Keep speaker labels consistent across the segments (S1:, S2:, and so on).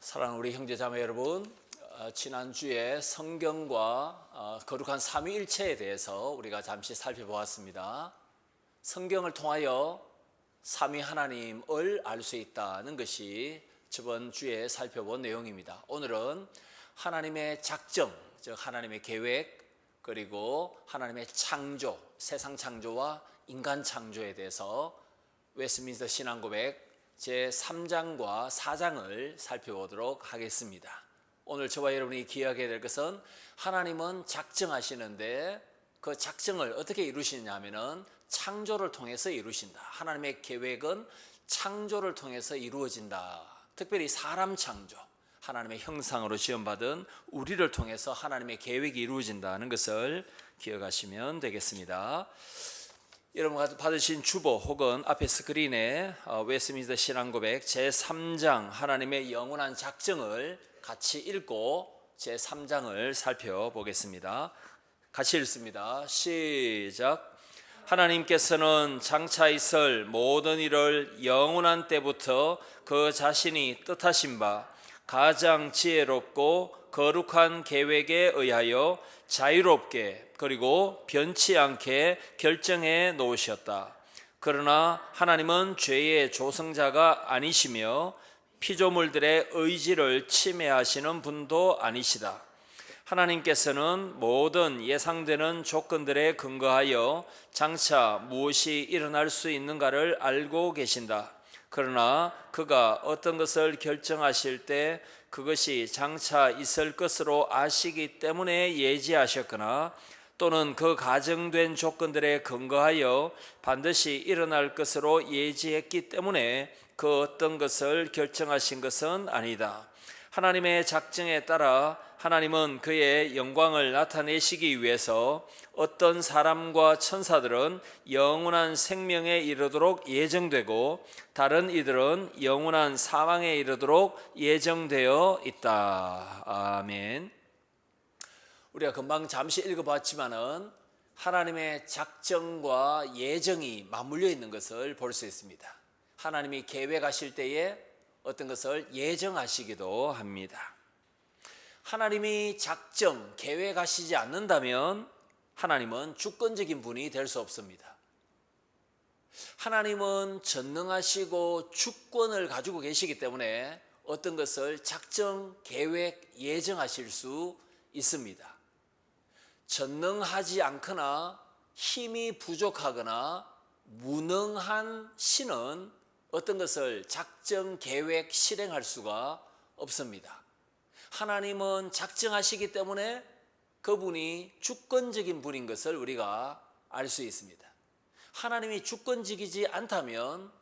S1: 사랑하는 우리 형제자매 여러분, 지난주에 성경과 거룩한 삼위일체에 대해서 우리가 잠시 살펴보았습니다. 성경을 통하여 삼위 하나님을 알 수 있다는 것이 저번 주에 살펴본 내용입니다. 오늘은 하나님의 작정, 즉 하나님의 계획, 그리고 하나님의 창조, 세상 창조와 인간 창조에 대해서 웨스트민스터 신앙고백 제3장과 4장을 살펴보도록 하겠습니다. 오늘 저와 여러분이 기억해야 될 것은 하나님은 작정하시는데 그 작정을 어떻게 이루시느냐 하면은 창조를 통해서 이루신다. 하나님의 계획은 창조를 통해서 이루어진다. 특별히 사람 창조, 하나님의 형상으로 지음받은 우리를 통해서 하나님의 계획이 이루어진다는 것을 기억하시면 되겠습니다. 여러분 받으신 주보 혹은 앞에 스크린에 웨스트민스터 신앙고백 제3장 하나님의 영원한 작정을 같이 읽고 제3장을 살펴보겠습니다. 같이 읽습니다. 시작. 하나님께서는 장차 있을 모든 일을 영원한 때부터 그 자신이 뜻하신 바 가장 지혜롭고 거룩한 계획에 의하여 자유롭게 그리고 변치 않게 결정해 놓으셨다. 그러나 하나님은 죄의 조성자가 아니시며 피조물들의 의지를 침해하시는 분도 아니시다. 하나님께서는 모든 예상되는 조건들에 근거하여 장차 무엇이 일어날 수 있는가를 알고 계신다. 그러나 그가 어떤 것을 결정하실 때 그것이 장차 있을 것으로 아시기 때문에 예지하셨거나 또는 그 가정된 조건들에 근거하여 반드시 일어날 것으로 예지했기 때문에 그 어떤 것을 결정하신 것은 아니다. 하나님의 작정에 따라 하나님은 그의 영광을 나타내시기 위해서 어떤 사람과 천사들은 영원한 생명에 이르도록 예정되고 다른 이들은 영원한 사망에 이르도록 예정되어 있다. 아멘. 우리가 금방 잠시 읽어봤지만은 하나님의 작정과 예정이 맞물려 있는 것을 볼 수 있습니다. 하나님이 계획하실 때에 어떤 것을 예정하시기도 합니다. 하나님이 작정, 계획하시지 않는다면 하나님은 주권적인 분이 될 수 없습니다. 하나님은 전능하시고 주권을 가지고 계시기 때문에 어떤 것을 작정, 계획, 예정하실 수 있습니다. 전능하지 않거나 힘이 부족하거나 무능한 신은 어떤 것을 작정, 계획, 실행할 수가 없습니다. 하나님은 작정하시기 때문에 그분이 주권적인 분인 것을 우리가 알 수 있습니다. 하나님이 주권적이지 않다면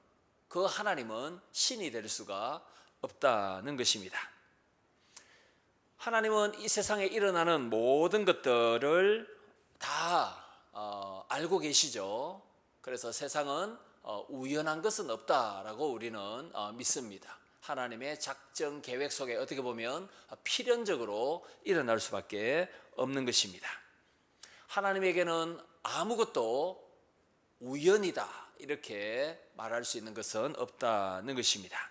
S1: 그 하나님은 신이 될 수가 없다는 것입니다. 하나님은 이 세상에 일어나는 모든 것들을 다 알고 계시죠. 그래서 세상은 우연한 것은 없다라고 우리는 믿습니다. 하나님의 작정 계획 속에 어떻게 보면 필연적으로 일어날 수밖에 없는 것입니다. 하나님에게는 아무것도 우연이다 이렇게 말할 수 있는 것은 없다는 것입니다.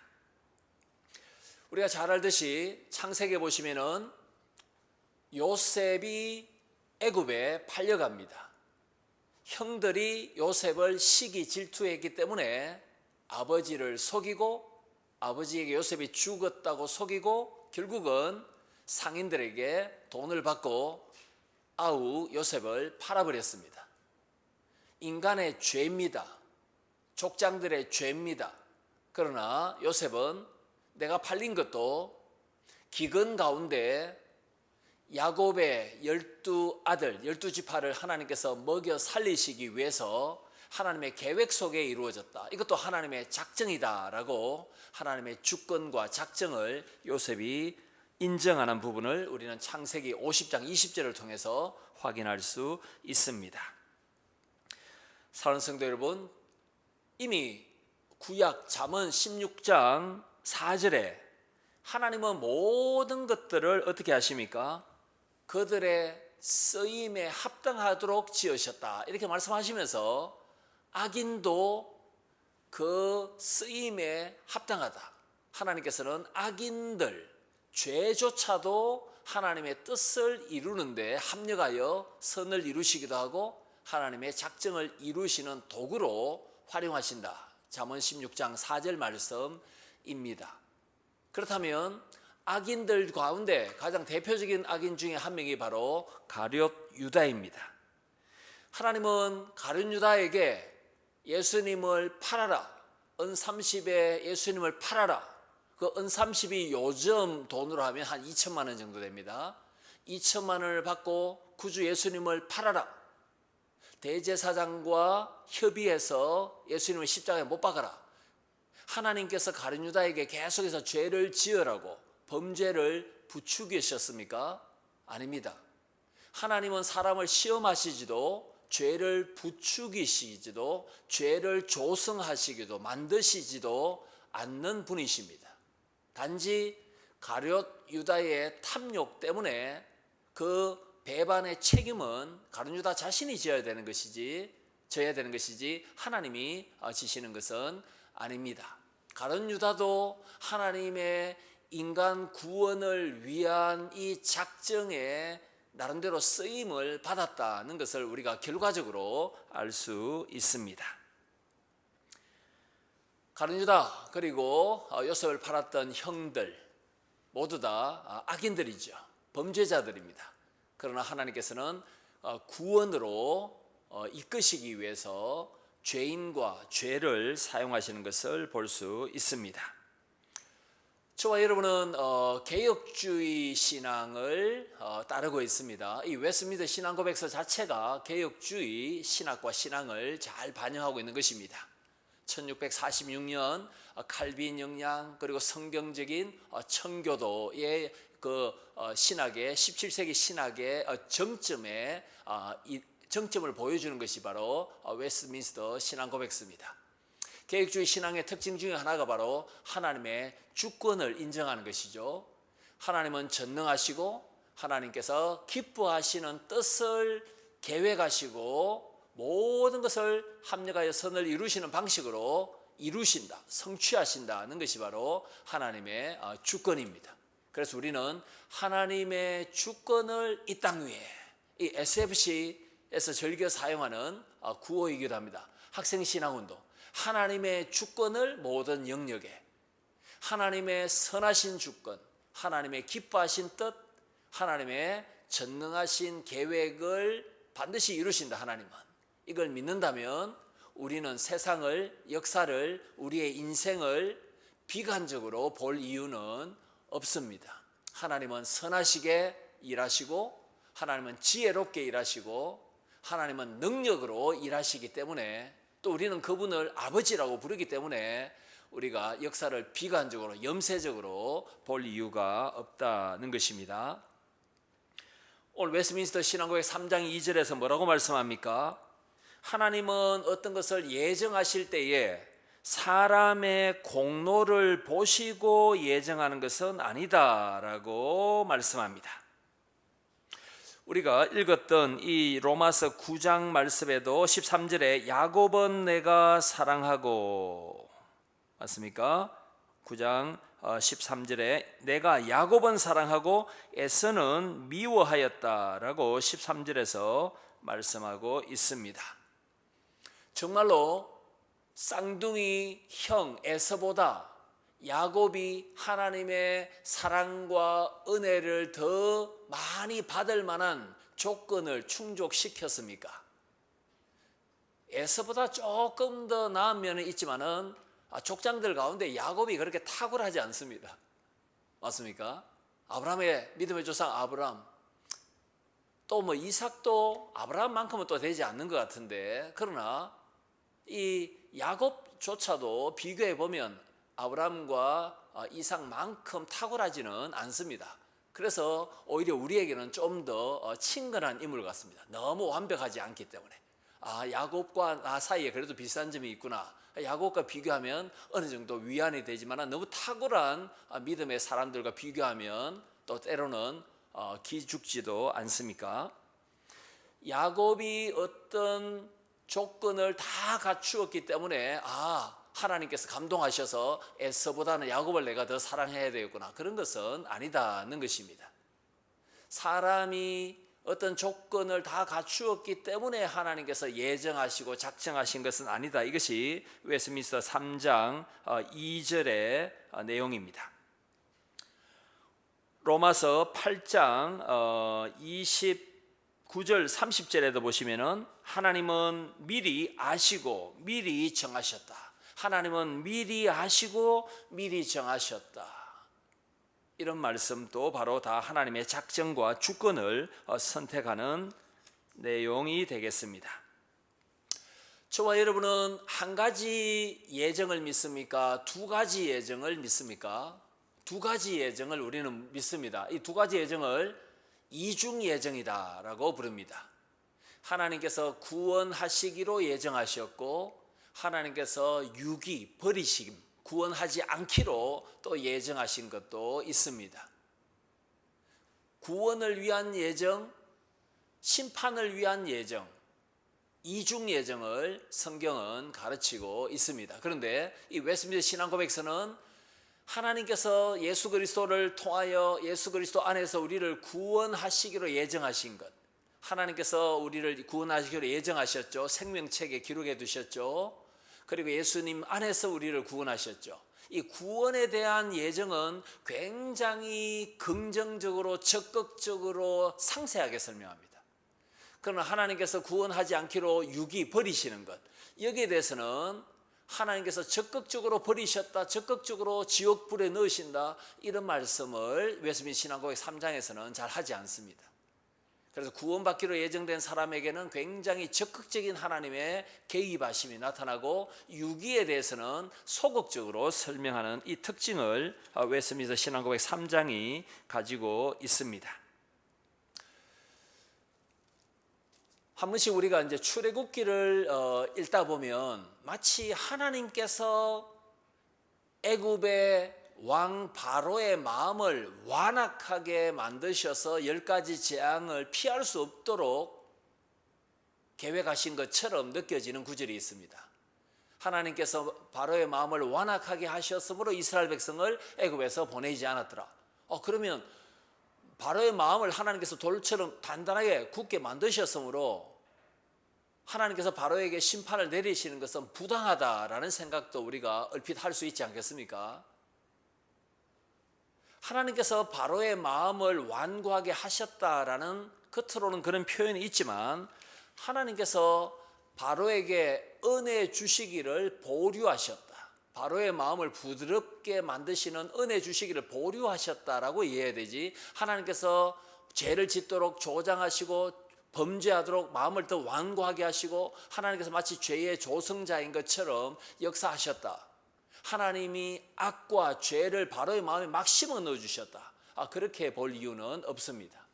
S1: 우리가 잘 알듯이 창세기에 보시면은 요셉이 애굽에 팔려갑니다. 형들이 요셉을 시기 질투했기 때문에 아버지를 속이고 아버지에게 요셉이 죽었다고 속이고 결국은 상인들에게 돈을 받고 아우 요셉을 팔아버렸습니다. 인간의 죄입니다. 족장들의 죄입니다. 그러나 요셉은 내가 팔린 것도 기근 가운데 야곱의 12아들, 12지파를 하나님께서 먹여 살리시기 위해서 하나님의 계획 속에 이루어졌다. 이것도 하나님의 작정이다라고 하나님의 주권과 작정을 요셉이 인정하는 부분을 우리는 창세기 50장 20절을 통해서 확인할 수 있습니다. 사랑하는 성도 여러분, 이미 구약 잠언 16장 4절에 하나님은 모든 것들을 어떻게 하십니까? 그들의 쓰임에 합당하도록 지으셨다 이렇게 말씀하시면서 악인도 그 쓰임에 합당하다. 하나님께서는 악인들, 죄조차도 하나님의 뜻을 이루는데 합력하여 선을 이루시기도 하고 하나님의 작정을 이루시는 도구로 활용하신다. 잠언 16장 4절 말씀입니다. 그렇다면 악인들 가운데 가장 대표적인 악인 중에 한 명이 바로 가룟 유다입니다. 하나님은 가룟 유다에게 예수님을 팔아라, 은 30에 예수님을 팔아라. 그 은 30이 요즘 돈으로 하면 한 2천만 원 정도 됩니다. 2천만 원을 받고 구주 예수님을 팔아라. 대제사장과 협의해서 예수님을 십자가에 못 박아라. 하나님께서 가룟 유다에게 계속해서 죄를 지으라고 범죄를 부추기셨습니까? 아닙니다. 하나님은 사람을 시험하시지도 죄를 부추기시지도 죄를 조성하시기도 만드시지도 않는 분이십니다. 단지 가룟 유다의 탐욕 때문에 그 배반의 책임은 가룟 유다 자신이 져야 되는 것이지 하나님이 지시는 것은 아닙니다. 가룟 유다도 하나님의 인간 구원을 위한 이 작정에 나름대로 쓰임을 받았다는 것을 우리가 결과적으로 알 수 있습니다. 가룟 유다 그리고 요셉을 팔았던 형들 모두 다 악인들이죠. 범죄자들입니다. 그러나 하나님께서는 구원으로 이끄시기 위해서 죄인과 죄를 사용하시는 것을 볼 수 있습니다. 저와 여러분은 개혁주의 신앙을 따르고 있습니다. 이 웨스트민스터 신앙고백서 자체가 개혁주의 신학과 신앙을 잘 반영하고 있는 것입니다. 1646년 칼빈 영향 그리고 성경적인 청교도의 그 신학의 17세기 신학의 정점을 보여주는 것이 바로 웨스트민스터 신앙고백서입니다. 개혁주의 신앙의 특징 중에 하나가 바로 하나님의 주권을 인정하는 것이죠. 하나님은 전능하시고 하나님께서 기뻐하시는 뜻을 계획하시고 모든 것을 합력하여 선을 이루시는 방식으로 이루신다, 성취하신다는 것이 바로 하나님의 주권입니다. 그래서 우리는 하나님의 주권을 이 땅 위에, 이 SFC에서 즐겨 사용하는 구호이기도 합니다. 학생신앙운동, 하나님의 주권을 모든 영역에, 하나님의 선하신 주권, 하나님의 기뻐하신 뜻, 하나님의 전능하신 계획을 반드시 이루신다. 하나님은 이걸 믿는다면 우리는 세상을, 역사를, 우리의 인생을 비관적으로 볼 이유는 없습니다. 하나님은 선하시게 일하시고 하나님은 지혜롭게 일하시고 하나님은 능력으로 일하시기 때문에 또 우리는 그분을 아버지라고 부르기 때문에 우리가 역사를 비관적으로 염세적으로 볼 이유가 없다는 것입니다. 오늘 웨스트민스터 신앙고백 3장 2절에서 뭐라고 말씀합니까? 하나님은 어떤 것을 예정하실 때에 사람의 공로를 보시고 예정하는 것은 아니다라고 말씀합니다. 우리가 읽었던 이 로마서 9장 말씀에도 13절에 야곱은 내가 사랑하고, 맞습니까? 9장 13절에 내가 야곱은 사랑하고 에서는 미워하였다라고 13절에서 말씀하고 있습니다. 정말로 쌍둥이 형 에서보다 야곱이 하나님의 사랑과 은혜를 더 많이 받을 만한 조건을 충족시켰습니까? 에서보다 조금 더 나은 면은 있지만은 족장들 가운데 야곱이 그렇게 탁월하지 않습니다. 맞습니까? 아브라함의 믿음의 조상 아브라함, 또 뭐 이삭도 아브라함만큼은 또 되지 않는 것 같은데, 그러나 이 야곱조차도 비교해 보면 아브라함과 이삭만큼 탁월하지는 않습니다. 그래서 오히려 우리에게는 좀 더 친근한 인물 같습니다. 너무 완벽하지 않기 때문에. 야곱과 나 사이에 그래도 비슷한 점이 있구나. 야곱과 비교하면 어느 정도 위안이 되지만 너무 탁월한 믿음의 사람들과 비교하면 또 때로는 기죽지도 않습니까? 야곱이 어떤 조건을 다 갖추었기 때문에 하나님께서 감동하셔서 에서보다는 야곱을 내가 더 사랑해야 되겠구나, 그런 것은 아니다는 것입니다. 사람이 어떤 조건을 다 갖추었기 때문에 하나님께서 예정하시고 작정하신 것은 아니다. 이것이 웨스트민스터 3장 2절의 내용입니다. 로마서 8장 29절 30절에도 보시면은 하나님은 미리 아시고 미리 정하셨다. 하나님은 미리 아시고 미리 정하셨다. 이런 말씀도 바로 다 하나님의 작정과 주권을 선택하는 내용이 되겠습니다. 저와 여러분은 한 가지 예정을 믿습니까? 두 가지 예정을 믿습니까? 두 가지 예정을 우리는 믿습니다. 이 두 가지 예정을 이중 예정이다라고 부릅니다. 하나님께서 구원하시기로 예정하셨고 하나님께서 유기, 버리심, 구원하지 않기로 또 예정하신 것도 있습니다. 구원을 위한 예정, 심판을 위한 예정, 이중 예정을 성경은 가르치고 있습니다. 그런데 이 웨스트민스터 신앙고백서는 하나님께서 예수 그리스도를 통하여 예수 그리스도 안에서 우리를 구원하시기로 예정하신 것, 하나님께서 우리를 구원하시기로 예정하셨죠. 생명책에 기록해 두셨죠. 그리고 예수님 안에서 우리를 구원하셨죠. 이 구원에 대한 예정은 굉장히 긍정적으로 적극적으로 상세하게 설명합니다. 그러나 하나님께서 구원하지 않기로 유기, 버리시는 것, 여기에 대해서는 하나님께서 적극적으로 버리셨다, 적극적으로 지옥불에 넣으신다, 이런 말씀을 웨스트민스터 신앙고백 3장에서는 잘 하지 않습니다. 그래서 구원받기로 예정된 사람에게는 굉장히 적극적인 하나님의 개입하심이 나타나고 유기에 대해서는 소극적으로 설명하는 이 특징을 웨스트민스터 신앙고백 3장이 가지고 있습니다. 한 번씩 우리가 이제 출애굽기를 읽다 보면 마치 하나님께서 애굽의 왕 바로의 마음을 완악하게 만드셔서 10가지 재앙을 피할 수 없도록 계획하신 것처럼 느껴지는 구절이 있습니다. 하나님께서 바로의 마음을 완악하게 하셨으므로 이스라엘 백성을 애굽에서 보내지 않았더라. 그러면 바로의 마음을 하나님께서 돌처럼 단단하게 굳게 만드셨으므로 하나님께서 바로에게 심판을 내리시는 것은 부당하다라는 생각도 우리가 얼핏 할 수 있지 않겠습니까? 하나님께서 바로의 마음을 완고하게 하셨다라는, 겉으로는 그런 표현이 있지만 하나님께서 바로에게 은혜 주시기를 보류하셨다, 바로의 마음을 부드럽게 만드시는 은혜 주시기를 보류하셨다라고 이해해야 되지, 하나님께서 죄를 짓도록 조장하시고 범죄하도록 마음을 더 완고하게 하시고 하나님께서 마치 죄의 조성자인 것처럼 역사하셨다, 하나님이 악과 죄를 바로의 마음에 막 심어 넣어주셨다, 그렇게 볼 이유는 없습니다.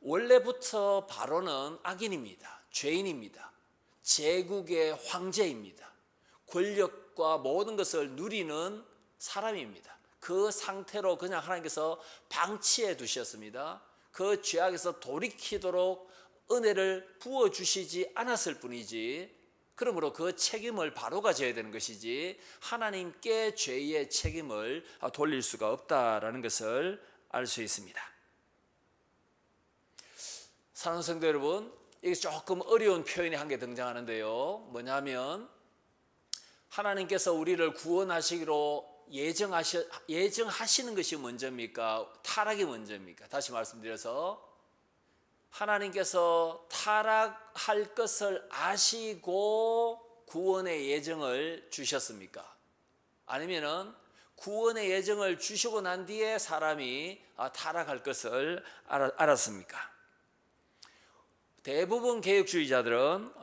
S1: 원래부터 바로는 악인입니다. 죄인입니다. 제국의 황제입니다. 권력과 모든 것을 누리는 사람입니다. 그 상태로 그냥 하나님께서 방치해 두셨습니다. 그 죄악에서 돌이키도록 은혜를 부어주시지 않았을 뿐이지, 그러므로 그 책임을 바로가 져야 되는 것이지 하나님께 죄의 책임을 돌릴 수가 없다라는 것을 알 수 있습니다. 사랑하는 성도 여러분, 이게 조금 어려운 표현이 한 개 등장하는데요. 뭐냐면 하나님께서 우리를 구원하시기로 예정하시는 것이 먼저입니까? 타락이 먼저입니까? 다시 말씀드려서 하나님께서 타락할 것을 아시고 구원의 예정을 주셨습니까? 아니면은 구원의 예정을 주시고 난 뒤에 사람이 타락할 것을 알았습니까? 대부분 개혁주의자들은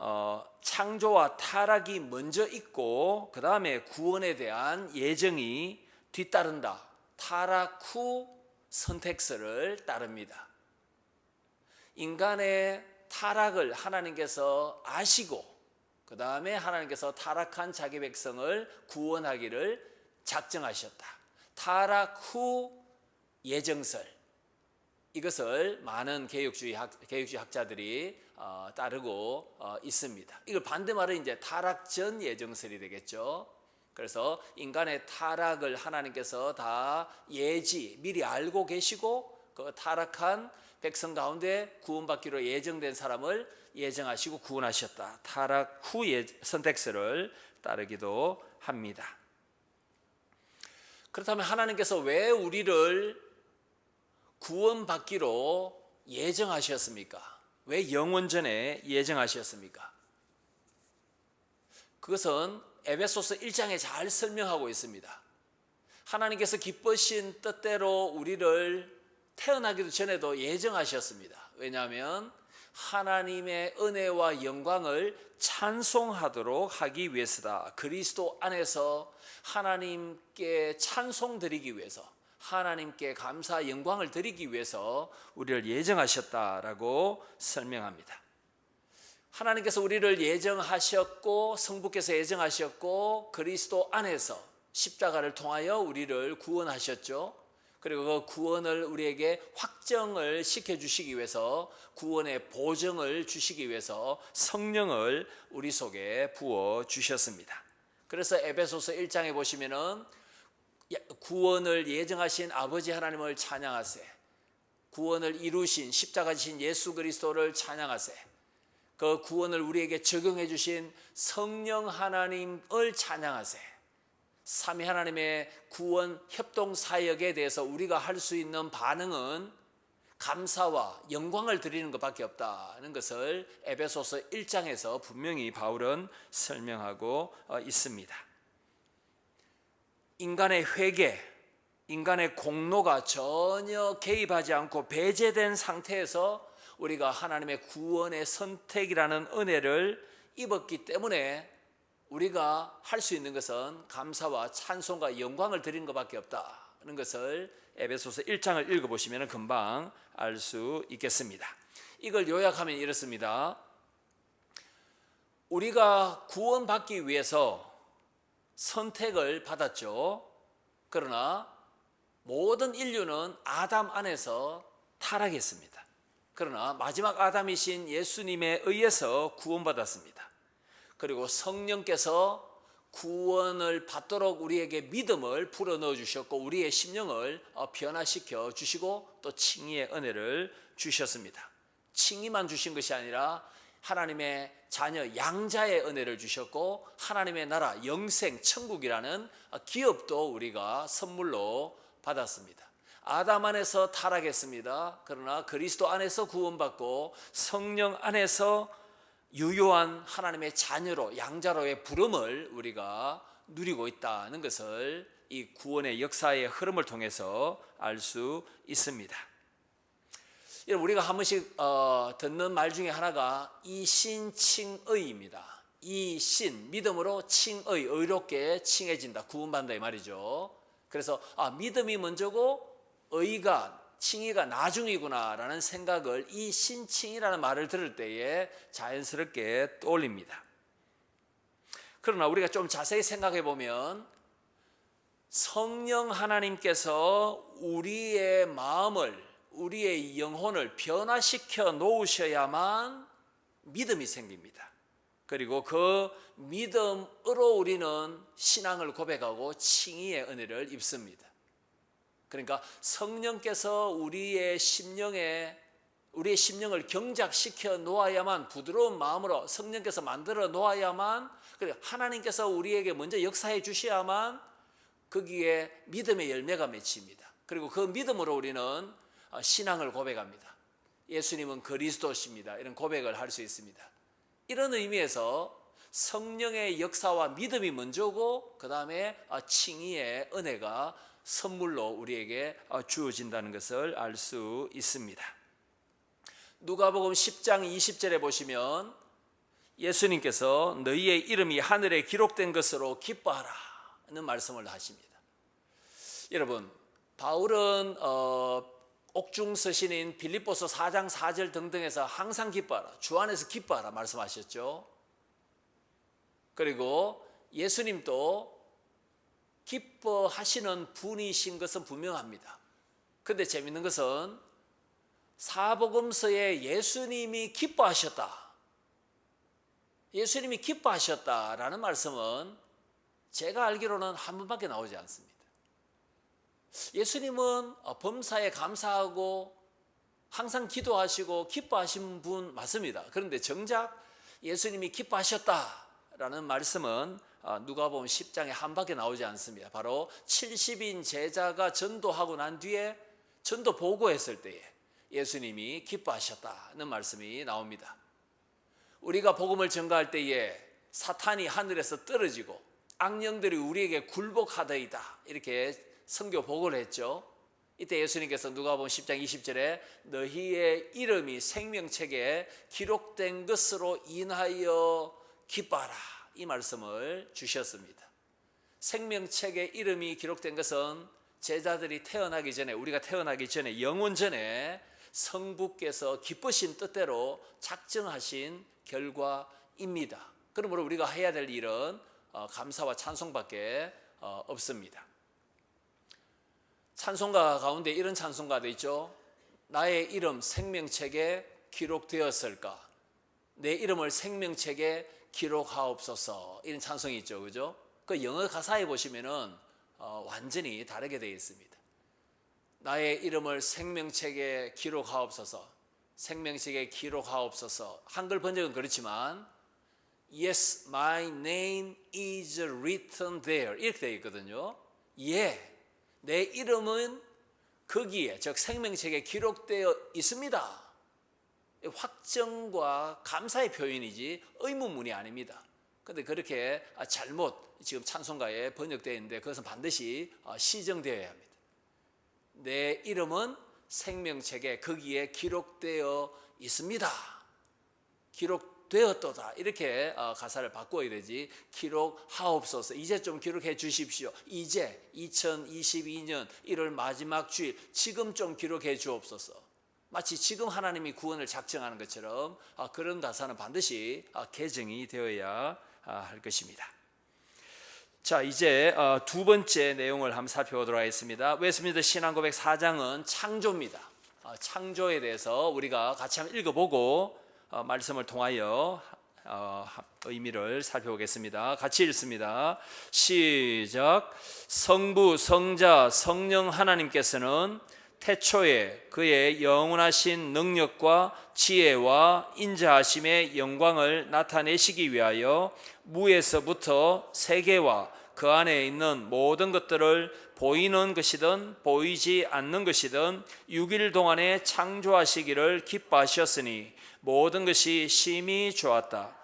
S1: 창조와 타락이 먼저 있고 그 다음에 구원에 대한 예정이 뒤따른다, 타락 후 선택설을 따릅니다. 인간의 타락을 하나님께서 아시고 그 다음에 하나님께서 타락한 자기 백성을 구원하기를 작정하셨다, 타락 후 예정설, 이것을 많은 개혁주의 학자들이 따르고 있습니다. 이걸 반대말은 이제 타락 전 예정설이 되겠죠. 그래서 인간의 타락을 하나님께서 다 미리 알고 계시고 그 타락한 백성 가운데 구원받기로 예정된 사람을 예정하시고 구원하셨다. 타락 후 선택서를 따르기도 합니다. 그렇다면 하나님께서 왜 우리를 구원받기로 예정하셨습니까? 왜 영원전에 예정하셨습니까? 그것은 에베소서 1장에 잘 설명하고 있습니다. 하나님께서 기쁘신 뜻대로 우리를 태어나기도 전에도 예정하셨습니다. 왜냐하면 하나님의 은혜와 영광을 찬송하도록 하기 위해서다. 그리스도 안에서 하나님께 찬송 드리기 위해서, 하나님께 감사 영광을 드리기 위해서 우리를 예정하셨다라고 설명합니다. 하나님께서 우리를 예정하셨고 성부께서 예정하셨고 그리스도 안에서 십자가를 통하여 우리를 구원하셨죠. 그리고 그 구원을 우리에게 확정을 시켜주시기 위해서, 구원의 보증을 주시기 위해서 성령을 우리 속에 부어주셨습니다. 그래서 에베소서 1장에 보시면은 구원을 예정하신 아버지 하나님을 찬양하세, 구원을 이루신 십자가 지신 예수 그리스도를 찬양하세, 그 구원을 우리에게 적용해 주신 성령 하나님을 찬양하세. 삼위 하나님의 구원 협동 사역에 대해서 우리가 할 수 있는 반응은 감사와 영광을 드리는 것밖에 없다는 것을 에베소서 1장에서 분명히 바울은 설명하고 있습니다. 인간의 회개, 인간의 공로가 전혀 개입하지 않고 배제된 상태에서 우리가 하나님의 구원의 선택이라는 은혜를 입었기 때문에 우리가 할 수 있는 것은 감사와 찬송과 영광을 드리는 것밖에 없다는 것을 에베소서 1장을 읽어보시면 금방 알 수 있겠습니다. 이걸 요약하면 이렇습니다. 우리가 구원받기 위해서 선택을 받았죠. 그러나 모든 인류는 아담 안에서 타락했습니다. 그러나 마지막 아담이신 예수님에 의해서 구원받았습니다. 그리고 성령께서 구원을 받도록 우리에게 믿음을 불어넣어 주셨고 우리의 심령을 변화시켜 주시고 또 칭의의 은혜를 주셨습니다. 칭의만 주신 것이 아니라 하나님의 자녀 양자의 은혜를 주셨고 하나님의 나라 영생 천국이라는 기업도 우리가 선물로 받았습니다. 아담 안에서 타락했습니다. 그러나 그리스도 안에서 구원받고 성령 안에서 유효한 하나님의 자녀로 양자로의 부름을 우리가 누리고 있다는 것을 이 구원의 역사의 흐름을 통해서 알 수 있습니다. 우리가 한 번씩 듣는 말 중에 하나가 이신칭의입니다. 이신, 믿음으로 칭의, 의롭게 칭해진다, 구원받는다 이 말이죠. 그래서 믿음이 먼저고 의가, 칭의가 나중이구나 라는 생각을 이 신칭이라는 말을 들을 때에 자연스럽게 떠올립니다. 그러나 우리가 좀 자세히 생각해 보면 성령 하나님께서 우리의 마음을, 우리의 영혼을 변화시켜 놓으셔야만 믿음이 생깁니다. 그리고 그 믿음으로 우리는 신앙을 고백하고 칭의의 은혜를 입습니다. 그러니까 성령께서 우리의 심령을 경작시켜 놓아야만, 부드러운 마음으로 성령께서 만들어 놓아야만, 그리고 하나님께서 우리에게 먼저 역사해 주셔야만 거기에 믿음의 열매가 맺힙니다. 그리고 그 믿음으로 우리는 신앙을 고백합니다. 예수님은 그리스도십니다. 이런 고백을 할 수 있습니다. 이런 의미에서 성령의 역사와 믿음이 먼저고 그 다음에 칭의의 은혜가 선물로 우리에게 주어진다는 것을 알 수 있습니다. 누가복음 10장 20절에 보시면 예수님께서 너희의 이름이 하늘에 기록된 것으로 기뻐하라는 말씀을 하십니다. 여러분, 바울은 옥중 서신인 빌립보서 4장 4절 등등에서 항상 기뻐하라, 주 안에서 기뻐하라 말씀하셨죠. 그리고 예수님도 기뻐하시는 분이신 것은 분명합니다. 그런데 재밌는 것은 사복음서에 예수님이 기뻐하셨다라는 말씀은 제가 알기로는 한 번밖에 나오지 않습니다. 예수님은 범사에 감사하고 항상 기도하시고 기뻐하신 분 맞습니다. 그런데 정작 예수님이 기뻐하셨다라는 말씀은 누가복음 10장에 한 밖에 나오지 않습니다. 바로 70인 제자가 전도하고 난 뒤에 전도 보고했을 때에 예수님이 기뻐하셨다는 말씀이 나옵니다. 우리가 복음을 전가할 때에 사탄이 하늘에서 떨어지고 악령들이 우리에게 굴복하더이다, 이렇게 선교 보고를 했죠. 이때 예수님께서 누가복음 10장 20절에 너희의 이름이 생명책에 기록된 것으로 인하여 기뻐하라, 이 말씀을 주셨습니다. 생명책에 이름이 기록된 것은 제자들이 태어나기 전에, 우리가 태어나기 전에, 영원 전에 성부께서 기쁘신 뜻대로 작정하신 결과입니다. 그러므로 우리가 해야 될 일은 감사와 찬송밖에 없습니다. 찬송가 가운데 이런 찬송가도 있죠. 나의 이름 생명책에 기록되었을까, 내 이름을 생명책에 기록하옵소서, 이런 찬송이 있죠. 그죠? 그 영어 가사에 보시면은 완전히 다르게 되어 있습니다. 나의 이름을 생명책에 기록하옵소서, 생명책에 기록하옵소서. 한글 번역은 그렇지만 Yes, my name is written there, 이렇게 되어 있거든요. 예, 내 이름은 거기에, 즉 생명책에 기록되어 있습니다. 확정과 감사의 표현이지 의문문이 아닙니다. 그런데 그렇게 잘못 지금 찬송가에 번역되어 있는데 그것은 반드시 시정되어야 합니다. 내 이름은 생명책에 거기에 기록되어 있습니다. 기록되었도다, 이렇게 가사를 바꿔야 되지. 기록하옵소서, 이제 좀 기록해 주십시오. 이제 2022년 1월 마지막 주일 지금 좀 기록해 주옵소서. 마치 지금 하나님이 구원을 작정하는 것처럼 그런 가사는 반드시 개정이 되어야 할 것입니다. 자, 이제 두 번째 내용을 한번 살펴보도록 하겠습니다. 웨스트민스터 신앙고백 4장은 창조입니다. 창조에 대해서 우리가 같이 한번 읽어보고 말씀을 통하여 의미를 살펴보겠습니다. 같이 읽습니다. 시작. 성부, 성자, 성령 하나님께서는 태초에 그의 영원하신 능력과 지혜와 인자하심의 영광을 나타내시기 위하여 무에서부터 세계와 그 안에 있는 모든 것들을 보이는 것이든 보이지 않는 것이든 6일 동안에 창조하시기를 기뻐하셨으니 모든 것이 심히 좋았다.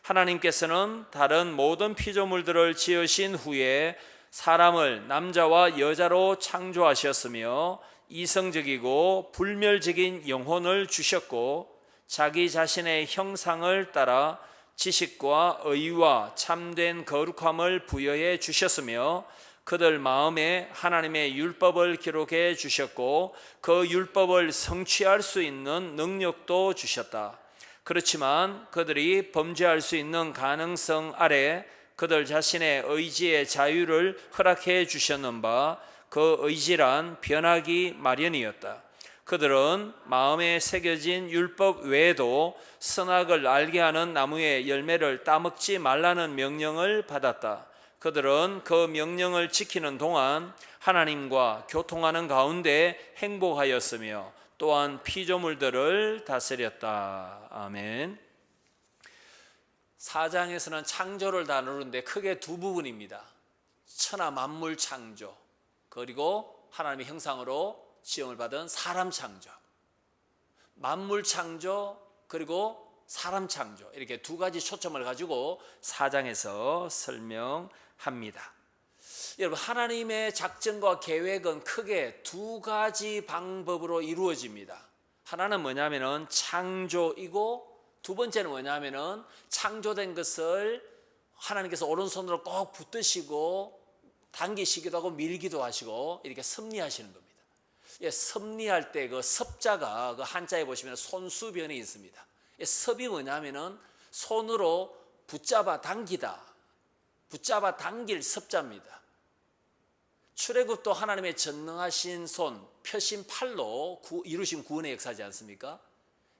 S1: 하나님께서는 다른 모든 피조물들을 지으신 후에 사람을 남자와 여자로 창조하셨으며 이성적이고 불멸적인 영혼을 주셨고 자기 자신의 형상을 따라 지식과 의와 참된 거룩함을 부여해 주셨으며 그들 마음에 하나님의 율법을 기록해 주셨고 그 율법을 성취할 수 있는 능력도 주셨다. 그렇지만 그들이 범죄할 수 있는 가능성 아래 그들 자신의 의지의 자유를 허락해 주셨는 바 그 의지란 변하기 마련이었다. 그들은 마음에 새겨진 율법 외에도 선악을 알게 하는 나무의 열매를 따먹지 말라는 명령을 받았다. 그들은 그 명령을 지키는 동안 하나님과 교통하는 가운데 행복하였으며 또한 피조물들을 다스렸다. 아멘. 4장에서는 창조를 다루는데 크게 두 부분입니다. 천하 만물 창조, 그리고 하나님의 형상으로 지음을 받은 사람 창조. 만물 창조 그리고 사람 창조, 이렇게 두 가지 초점을 가지고 4장에서 설명합니다. 여러분, 하나님의 작정과 계획은 크게 두 가지 방법으로 이루어집니다. 하나는 뭐냐면은 창조이고, 두 번째는 뭐냐면은 창조된 것을 하나님께서 오른손으로 꼭 붙드시고 당기시기도 하고 밀기도 하시고 이렇게 섭리하시는 겁니다. 예, 섭리할 때 그 섭자가 그 한자에 보시면 손수변이 있습니다. 예, 섭이 뭐냐면은 손으로 붙잡아 당기다, 붙잡아 당길 섭자입니다. 출애굽도 하나님의 전능하신 손, 펴신 팔로 이루신 구원의 역사지 않습니까?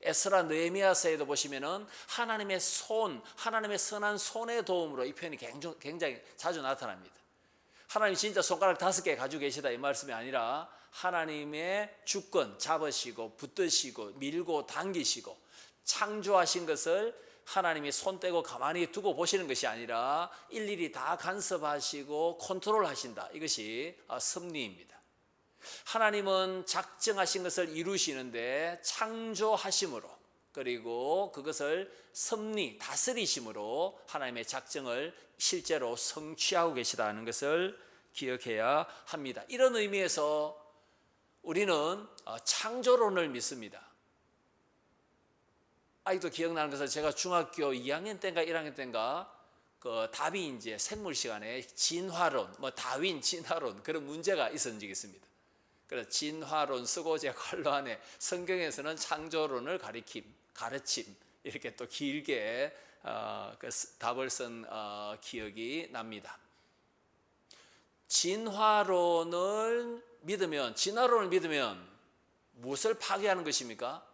S1: 에스라 느헤미야서에도 보시면은 하나님의 손, 하나님의 선한 손의 도움으로 이 표현이 굉장히 자주 나타납니다. 하나님 진짜 손가락 5개 가지고 계시다 이 말씀이 아니라 하나님의 주권 잡으시고 붙드시고 밀고 당기시고 창조하신 것을 하나님이 손 떼고 가만히 두고 보시는 것이 아니라 일일이 다 간섭하시고 컨트롤하신다. 이것이 섭리입니다. 하나님은 작정하신 것을 이루시는데 창조하심으로 그리고 그것을 섭리, 다스리심으로 하나님의 작정을 실제로 성취하고 계시다는 것을 기억해야 합니다. 이런 의미에서 우리는 창조론을 믿습니다. 아직도 기억나는 것은 제가 중학교 2학년 때인가 1학년 때인가 그 다빈치 생물 시간에 진화론, 다윈 진화론 그런 문제가 있었던 적이 있습니다. 그래서 진화론 쓰고 제 관로 안에 성경에서는 창조론을 가르침 이렇게 또 길게 그 답을 쓴 기억이 납니다. 진화론을 믿으면 무엇을 파괴하는 것입니까?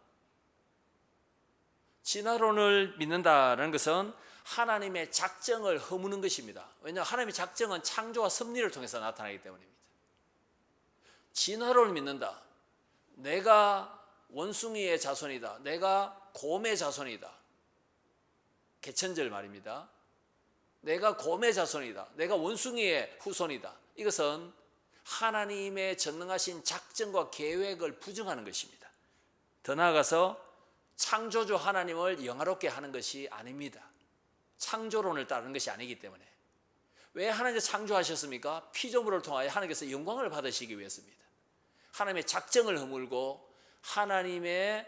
S1: 진화론을 믿는다는 것은 하나님의 작정을 허무는 것입니다. 왜냐하면 하나님의 작정은 창조와 섭리를 통해서 나타나기 때문입니다. 진화론을 믿는다. 내가 원숭이의 자손이다. 내가 곰의 자손이다. 개천절 말입니다. 내가 곰의 자손이다. 내가 원숭이의 후손이다. 이것은 하나님의 전능하신 작정과 계획을 부정하는 것입니다. 더 나아가서 창조주 하나님을 영화롭게 하는 것이 아닙니다. 창조론을 따르는 것이 아니기 때문에. 왜 하나님께서 창조하셨습니까? 피조물을 통하여 하나님께서 영광을 받으시기 위해서입니다. 하나님의 작정을 허물고 하나님을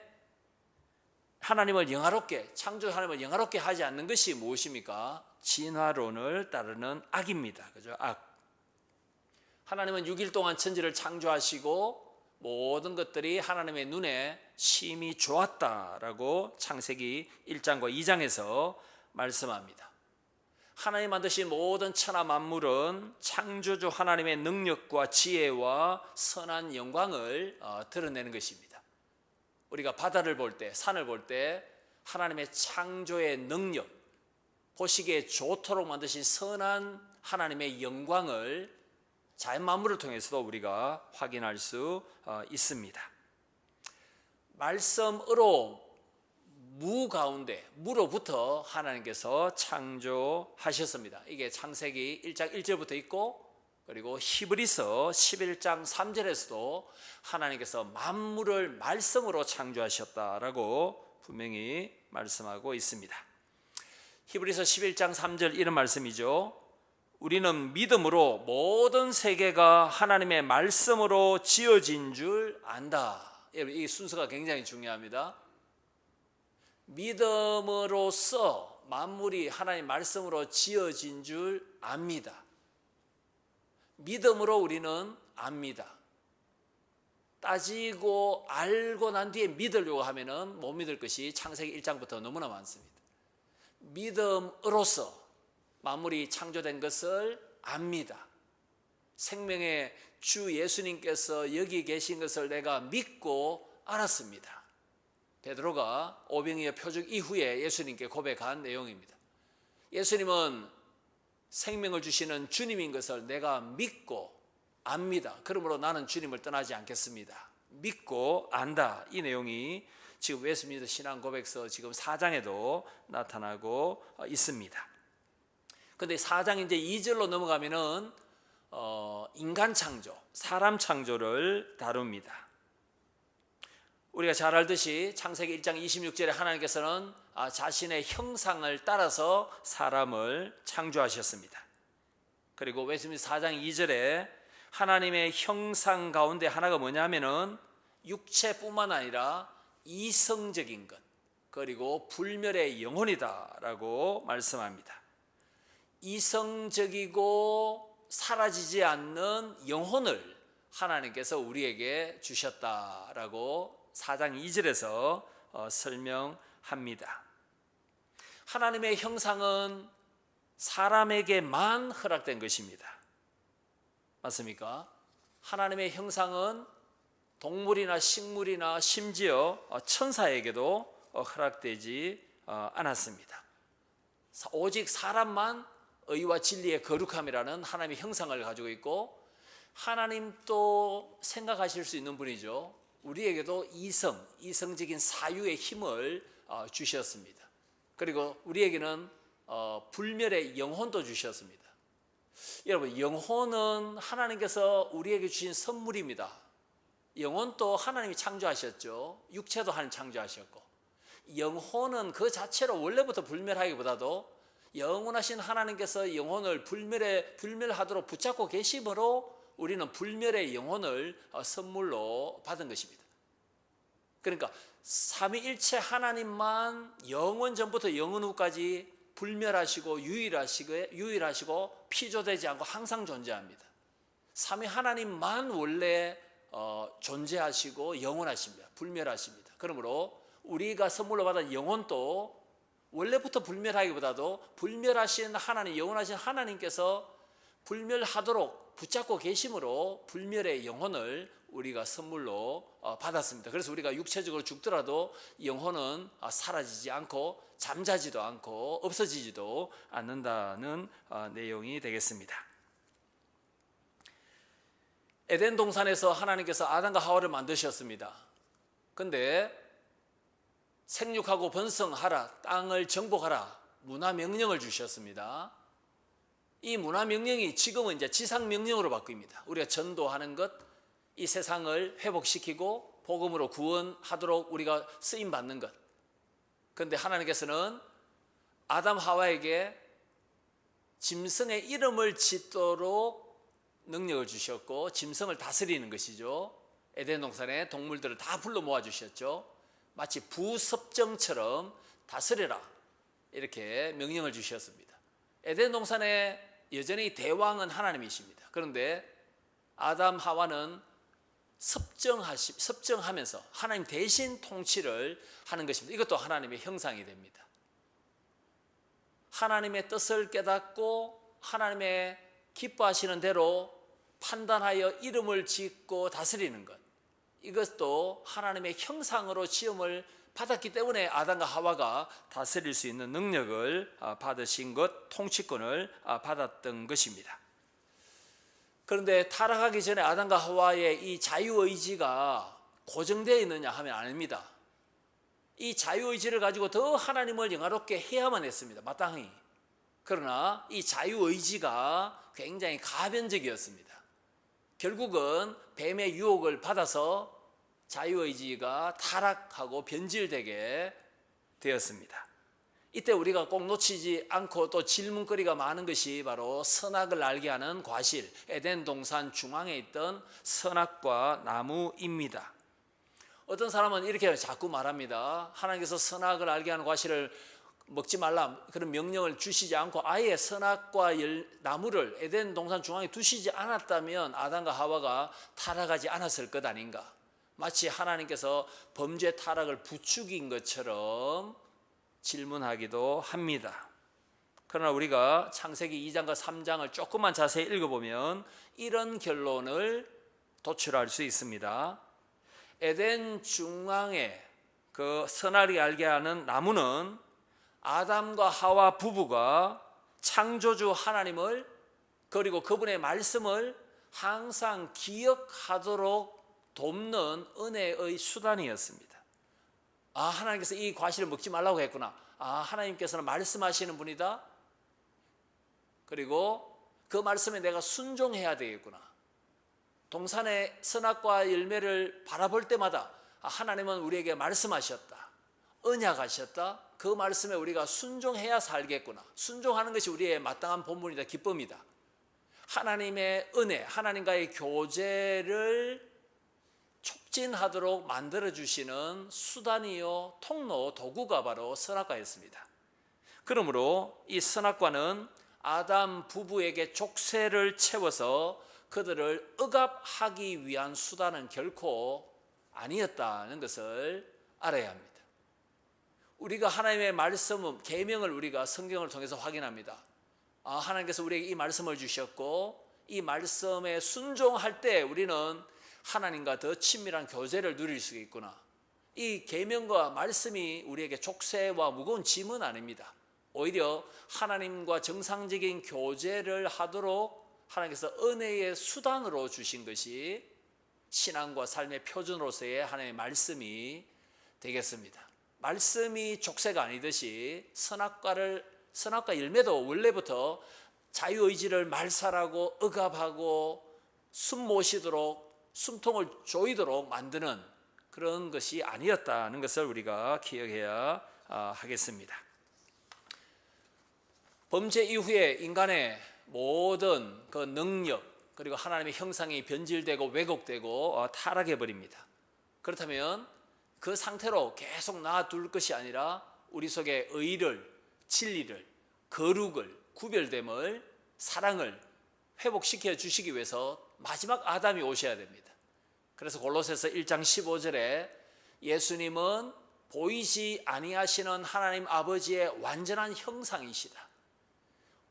S1: 영화롭게, 창조 하나님을 영화롭게 하지 않는 것이 무엇입니까? 진화론을 따르는 악입니다. 그죠? 악. 하나님은 6일 동안 천지를 창조하시고 모든 것들이 하나님의 눈에 심히 좋았다라고 창세기 1장과 2장에서 말씀합니다. 하나님 만드신 모든 천하 만물은 창조주 하나님의 능력과 지혜와 선한 영광을 드러내는 것입니다. 우리가 바다를 볼 때, 산을 볼 때 하나님의 창조의 능력, 보시기에 좋도록 만드신 선한 하나님의 영광을 자연 만물을 통해서도 우리가 확인할 수 있습니다. 말씀으로 무로부터 하나님께서 창조하셨습니다. 이게 창세기 1장 1절부터 있고 그리고 히브리서 11장 3절에서도 하나님께서 만물을 말씀으로 창조하셨다라고 분명히 말씀하고 있습니다. 히브리서 11장 3절 이런 말씀이죠. 우리는 믿음으로 모든 세계가 하나님의 말씀으로 지어진 줄 안다. 이 순서가 굉장히 중요합니다. 믿음으로써 만물이 하나님 말씀으로 지어진 줄 압니다. 믿음으로 우리는 압니다. 따지고 알고 난 뒤에 믿으려고 하면은 못 믿을 것이 창세기 1장부터 너무나 많습니다. 믿음으로써 만물이 창조된 것을 압니다. 생명의 주 예수님께서 여기 계신 것을 내가 믿고 알았습니다. 베드로가 오병이어 표적 이후에 예수님께 고백한 내용입니다. 예수님은 생명을 주시는 주님인 것을 내가 믿고 압니다. 그러므로 나는 주님을 떠나지 않겠습니다. 믿고 안다. 이 내용이 지금 웨스트민스터 신앙 고백서 지금 4장에도 나타나고 있습니다. 그런데 4장 이제 2절로 넘어가면은 인간 창조, 사람 창조를 다룹니다. 우리가 잘 알듯이 창세기 1장 26절에 하나님께서는 자신의 형상을 따라서 사람을 창조하셨습니다. 그리고 웨스트민스터 4장 2절에 하나님의 형상 가운데 하나가 뭐냐면은 육체뿐만 아니라 이성적인 것 그리고 불멸의 영혼이다라고 말씀합니다. 이성적이고 사라지지 않는 영혼을 하나님께서 우리에게 주셨다라고 4장 2절에서 설명합니다. 하나님의 형상은 사람에게만 허락된 것입니다. 맞습니까? 하나님의 형상은 동물이나 식물이나 심지어 천사에게도 허락되지 않았습니다. 오직 사람만 의와 진리의 거룩함이라는 하나님의 형상을 가지고 있고, 하나님도 생각하실 수 있는 분이죠. 우리에게도 이성적인 사유의 힘을 주셨습니다. 그리고 우리에게는 불멸의 영혼도 주셨습니다. 여러분, 영혼은 하나님께서 우리에게 주신 선물입니다. 영혼도 하나님이 창조하셨죠. 육체도 하나님 창조하셨고, 영혼은 그 자체로 원래부터 불멸하기보다도 영원하신 하나님께서 영혼을 불멸하도록 붙잡고 계심으로 우리는 불멸의 영혼을 선물로 받은 것입니다. 그러니까 삼위일체 하나님만 영원 전부터 영원 후까지 불멸하시고 유일하시고 피조되지 않고 항상 존재합니다. 삼위 하나님만 원래 존재하시고 영원하십니다. 불멸하십니다. 그러므로 우리가 선물로 받은 영혼도 원래부터 불멸하기보다도 불멸하신 하나님, 영원하신 하나님께서 불멸하도록 붙잡고 계심으로 불멸의 영혼을 우리가 선물로 받았습니다. 그래서 우리가 육체적으로 죽더라도 영혼은 사라지지 않고 잠자지도 않고 없어지지도 않는다는 내용이 되겠습니다. 에덴 동산에서 하나님께서 아담과 하와를 만드셨습니다. 그런데 생육하고 번성하라, 땅을 정복하라 문화 명령을 주셨습니다. 이 문화 명령이 지금은 이제 지상 명령으로 바뀝니다. 우리가 전도하는 것, 이 세상을 회복시키고 복음으로 구원하도록 우리가 쓰임 받는 것. 그런데 하나님께서는 아담 하와에게 짐승의 이름을 짓도록 능력을 주셨고, 짐승을 다스리는 것이죠. 에덴 동산에 동물들을 다 불러 모아 주셨죠. 마치 부섭정처럼 다스려라, 이렇게 명령을 주셨습니다. 에덴 동산에 여전히 대왕은 하나님이십니다. 그런데 아담 하와는 섭정하면서 하나님 대신 통치를 하는 것입니다. 이것도 하나님의 형상이 됩니다. 하나님의 뜻을 깨닫고 하나님의 기뻐하시는 대로 판단하여 이름을 짓고 다스리는 것, 이것도 하나님의 형상으로 지음을 받았기 때문에 아담과 하와가 다스릴 수 있는 능력을 받으신 것, 통치권을 받았던 것입니다. 그런데 타락하기 전에 아담과 하와의 이 자유의지가 고정되어 있느냐 하면 아닙니다. 이 자유의지를 가지고 더 하나님을 영화롭게 해야만 했습니다. 마땅히. 그러나 이 자유의지가 굉장히 가변적이었습니다. 결국은 뱀의 유혹을 받아서 자유의지가 타락하고 변질되게 되었습니다. 이때 우리가 꼭 놓치지 않고 또 질문거리가 많은 것이 바로 선악을 알게 하는 과실, 에덴 동산 중앙에 있던 선악과 나무입니다. 어떤 사람은 이렇게 자꾸 말합니다. 하나님께서 선악을 알게 하는 과실을 먹지 말라, 그런 명령을 주시지 않고 아예 선악과 나무를 에덴 동산 중앙에 두시지 않았다면 아담과 하와가 타락하지 않았을 것 아닌가. 마치 하나님께서 범죄 타락을 부추긴 것처럼 질문하기도 합니다. 그러나 우리가 창세기 2장과 3장을 조금만 자세히 읽어보면 이런 결론을 도출할 수 있습니다. 에덴 중앙에 그 선악을 알게 하는 나무는 아담과 하와 부부가 창조주 하나님을, 그리고 그분의 말씀을 항상 기억하도록 돕는 은혜의 수단이었습니다. 하나님께서 이 과실을 먹지 말라고 했구나. 하나님께서는 말씀하시는 분이다. 그리고 그 말씀에 내가 순종해야 되겠구나. 동산의 선악과 열매를 바라볼 때마다 하나님은 우리에게 말씀하셨다, 언약하셨다. 그 말씀에 우리가 순종해야 살겠구나. 순종하는 것이 우리의 마땅한 본분이다, 기쁨이다. 하나님의 은혜, 하나님과의 교제를 촉진하도록 만들어주시는 수단이요 통로, 도구가 바로 선악과였습니다. 그러므로 이 선악과는 아담 부부에게 족쇄를 채워서 그들을 억압하기 위한 수단은 결코 아니었다는 것을 알아야 합니다. 우리가 하나님의 말씀, 계명을 우리가 성경을 통해서 확인합니다. 하나님께서 우리에게 이 말씀을 주셨고 이 말씀에 순종할 때 우리는 하나님과 더 친밀한 교제를 누릴 수 있구나. 이 계명과 말씀이 우리에게 족쇄와 무거운 짐은 아닙니다. 오히려 하나님과 정상적인 교제를 하도록 하나님께서 은혜의 수단으로 주신 것이 신앙과 삶의 표준으로서의 하나님의 말씀이 되겠습니다. 말씀이 족쇄가 아니듯이 선악과 열매도 원래부터 자유의지를 말살하고 억압하고 숨 못 쉬도록 숨통을 조이도록 만드는 그런 것이 아니었다는 것을 우리가 기억해야 하겠습니다. 범죄 이후에 인간의 모든 그 능력 그리고 하나님의 형상이 변질되고 왜곡되고 타락해 버립니다. 그렇다면 그 상태로 계속 놔둘 것이 아니라 우리 속에 의를, 진리를, 거룩을, 구별됨을, 사랑을 회복시켜 주시기 위해서 마지막 아담이 오셔야 됩니다. 그래서 골로새서 1장 15절에 예수님은 보이지 아니하시는 하나님 아버지의 완전한 형상이시다.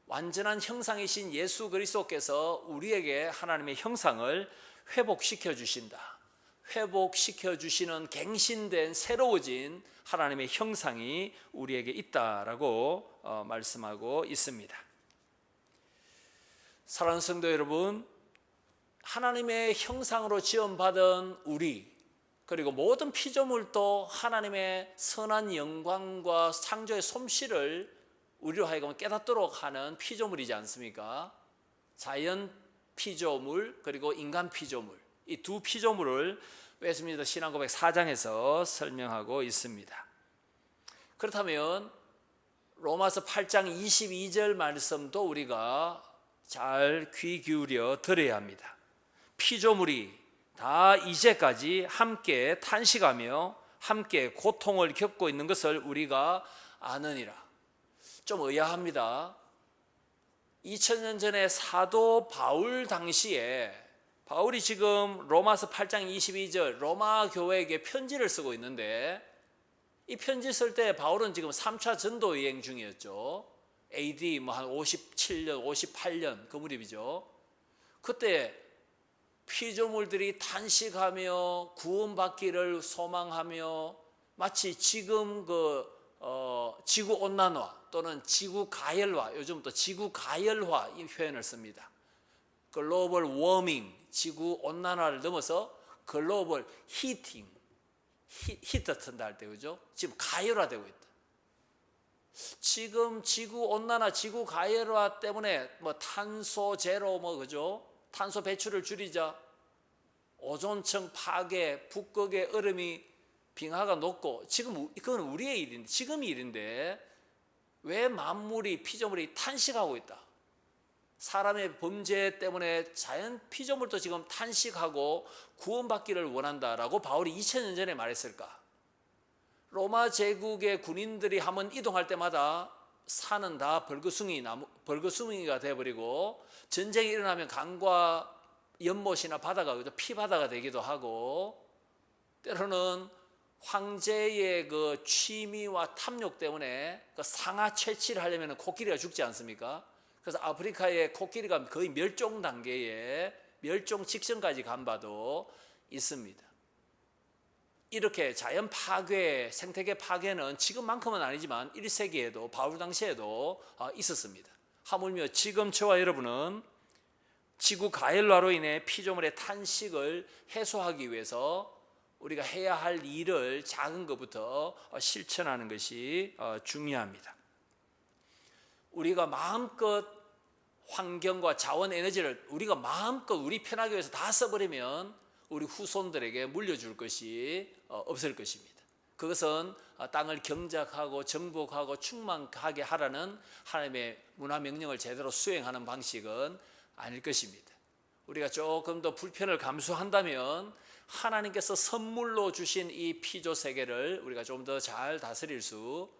S1: 완전한 형상이신 예수 그리스도께서 우리에게 하나님의 형상을 회복시켜 주신다. 회복시켜 주시는 갱신된 새로워진 하나님의 형상이 우리에게 있다라고 말씀하고 있습니다. 사랑하는 성도 여러분, 하나님의 형상으로 지음받은 우리 그리고 모든 피조물도 하나님의 선한 영광과 창조의 솜씨를 우리로 하여금 깨닫도록 하는 피조물이지 않습니까? 자연 피조물 그리고 인간 피조물, 이 두 피조물을 웨스트민스터 신앙고백 4장에서 설명하고 있습니다. 그렇다면 로마서 8장 22절 말씀도 우리가 잘 귀 기울여 들어야 합니다. 피조물이 다 이제까지 함께 탄식하며 함께 고통을 겪고 있는 것을 우리가 아느니라. 좀 의아합니다. 2000년 전에 사도 바울 당시에 바울이 지금 로마서 8장 22절 로마 교회에게 편지를 쓰고 있는데 이 편지 쓸 때 바울은 지금 3차 전도 여행 중이었죠. AD 한 57년, 58년 그 무렵이죠. 그때 피조물들이 탄식하며 구원받기를 소망하며 마치 지금 지구 온난화 또는 지구 가열화, 요즘 또 지구 가열화 이 표현을 씁니다. 글로벌 워밍, 지구 온난화를 넘어서 글로벌 히팅, 히터 튼다 할 때 그죠? 지금 가열화되고 있다. 지금 지구 온난화, 지구 가열화 때문에 탄소 제로 그죠? 탄소 배출을 줄이자, 오존층 파괴, 북극의 얼음이 빙하가 녹고 지금 그건 우리의 일인데 지금의 일인데 왜 만물이 피조물이 탄식하고 있다. 사람의 범죄 때문에 자연 피조물도 지금 탄식하고 구원받기를 원한다라고 바울이 2000년 전에 말했을까? 로마 제국의 군인들이 한번 이동할 때마다 산은 다 벌거숭이가 되어버리고 전쟁이 일어나면 강과 연못이나 바다가 피바다가 되기도 하고 때로는 황제의 그 취미와 탐욕 때문에 그 상하 채취를 하려면 코끼리가 죽지 않습니까? 그래서 아프리카의 코끼리가 거의 멸종 단계에 멸종 직전까지 간 바도 있습니다. 이렇게 자연 파괴, 생태계 파괴는 지금만큼은 아니지만 1세기에도 바울 당시에도 있었습니다. 하물며 지금 저와 여러분은 지구 가열화로 인해 피조물의 탄식을 해소하기 위해서 우리가 해야 할 일을 작은 것부터 실천하는 것이 중요합니다. 우리가 마음껏 환경과 자원 에너지를 우리가 마음껏 우리 편하기 위해서 다 써버리면 우리 후손들에게 물려줄 것이 없을 것입니다. 그것은 땅을 경작하고 정복하고 충만하게 하라는 하나님의 문화 명령을 제대로 수행하는 방식은 아닐 것입니다. 우리가 조금 더 불편을 감수한다면 하나님께서 선물로 주신 이 피조 세계를 우리가 좀 더 잘 다스릴 수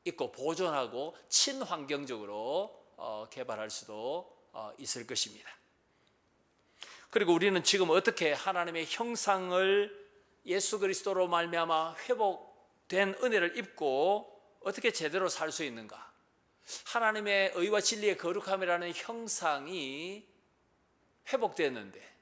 S1: 있고 보존하고 친환경적으로 개발할 수도 있을 것입니다. 그리고 우리는 지금 어떻게 하나님의 형상을 예수 그리스도로 말미암아 회복된 은혜를 입고 어떻게 제대로 살 수 있는가? 하나님의 의와 진리의 거룩함이라는 형상이 회복되었는데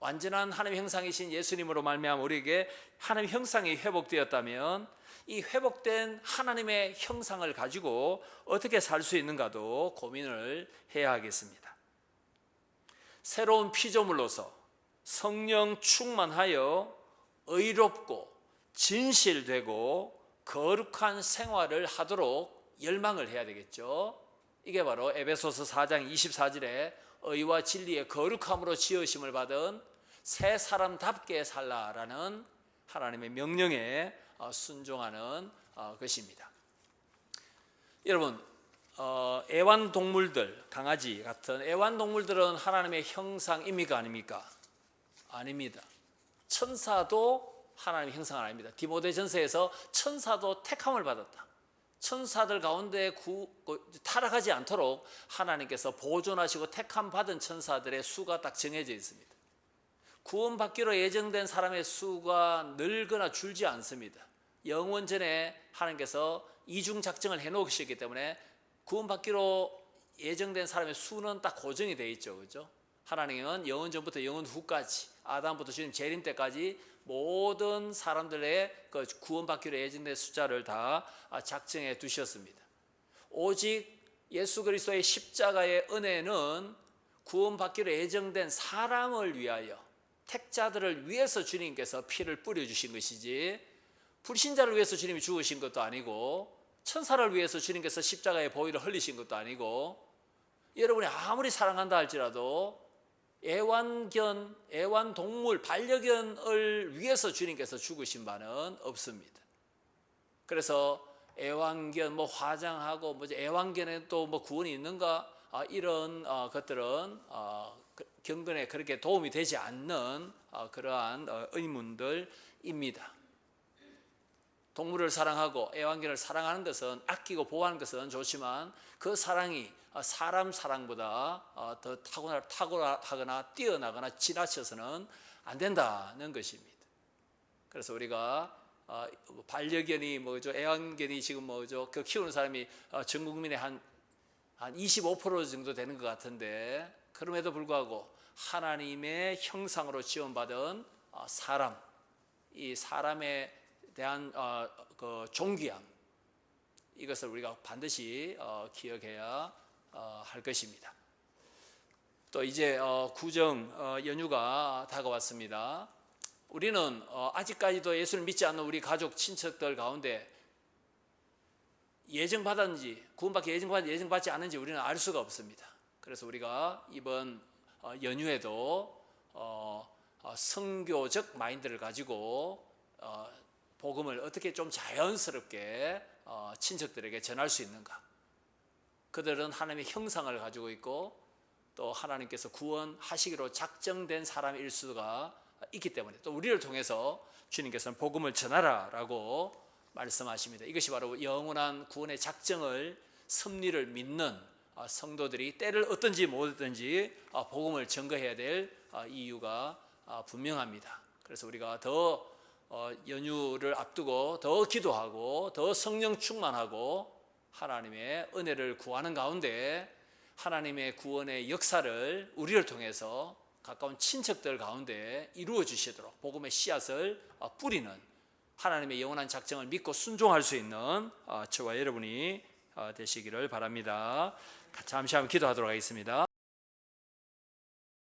S1: 완전한 하나님의 형상이신 예수님으로 말미암아 우리에게 하나님의 형상이 회복되었다면 이 회복된 하나님의 형상을 가지고 어떻게 살 수 있는가도 고민을 해야 하겠습니다. 새로운 피조물로서 성령 충만하여 의롭고 진실되고 거룩한 생활을 하도록 열망을 해야 되겠죠. 이게 바로 에베소서 4장 24절에 의와 진리의 거룩함으로 지으심을 받은 새 사람답게 살라라는 하나님의 명령에 순종하는 것입니다. 여러분, 애완동물들, 강아지 같은 애완동물들은 하나님의 형상입니까 아닙니까? 아닙니다. 천사도 하나님의 형상은 아닙니다. 디모데전서에서 천사도 택함을 받았다. 천사들 가운데 타락하지 않도록 하나님께서 보존하시고 택함 받은 천사들의 수가 딱 정해져 있습니다. 구원받기로 예정된 사람의 수가 늘거나 줄지 않습니다. 영원전에 하나님께서 이중 작정을 해놓으셨기 때문에 구원받기로 예정된 사람의 수는 딱 고정이 되어 있죠. 그렇죠? 하나님은 영원전부터 영원 후까지 아담부터 주님 재림 때까지 모든 사람들의 그 구원받기로 예정된 숫자를 다 작정해 두셨습니다. 오직 예수 그리스도의 십자가의 은혜는 구원받기로 예정된 사람을 위하여 택자들을 위해서 주님께서 피를 뿌려주신 것이지 불신자를 위해서 주님이 죽으신 것도 아니고 천사를 위해서 주님께서 십자가의 보혈을 흘리신 것도 아니고 여러분이 아무리 사랑한다 할지라도 애완동물, 반려견을 위해서 주님께서 죽으신 바는 없습니다. 그래서 애완견 화장하고 애완견에 또 구원이 있는가 이런 것들은 경건에 그렇게 도움이 되지 않는 그러한 의문들입니다. 동물을 사랑하고 애완견을 사랑하는 것은 아끼고 보호하는 것은 좋지만 그 사랑이 사람 사랑보다 더 탁월하거나 뛰어나거나 지나쳐서는 안 된다는 것입니다. 그래서 우리가 반려견이 애완견이 지금 그 키우는 사람이 전 국민의 한 25% 정도 되는 것 같은데 그럼에도 불구하고 하나님의 형상으로 지원받은 사람, 이 사람에 대한 그 존귀함, 이것을 우리가 반드시 기억해야 할 것입니다. 또 이제 구정 연휴가 다가왔습니다. 우리는 아직까지도 예수를 믿지 않는 우리 가족 친척들 가운데 예정받았는지 구원받기 예정받지 않는지 우리는 알 수가 없습니다. 그래서 우리가 이번 연휴에도 선교적 마인드를 가지고 복음을 어떻게 좀 자연스럽게 친척들에게 전할 수 있는가. 그들은 하나님의 형상을 가지고 있고 또 하나님께서 구원하시기로 작정된 사람일 수가 있기 때문에 또 우리를 통해서 주님께서는 복음을 전하라라고 말씀하십니다. 이것이 바로 영원한 구원의 작정을 섭리를 믿는 성도들이 때를 얻든지 못 얻든지 복음을 전거해야 될 이유가 분명합니다. 그래서 우리가 더 연휴를 앞두고 더 기도하고 더 성령 충만하고 하나님의 은혜를 구하는 가운데 하나님의 구원의 역사를 우리를 통해서 가까운 친척들 가운데 이루어 주시도록 복음의 씨앗을 뿌리는 하나님의 영원한 작정을 믿고 순종할 수 있는 저와 여러분이 되시기를 바랍니다. 잠시 한번 기도하도록 하겠습니다.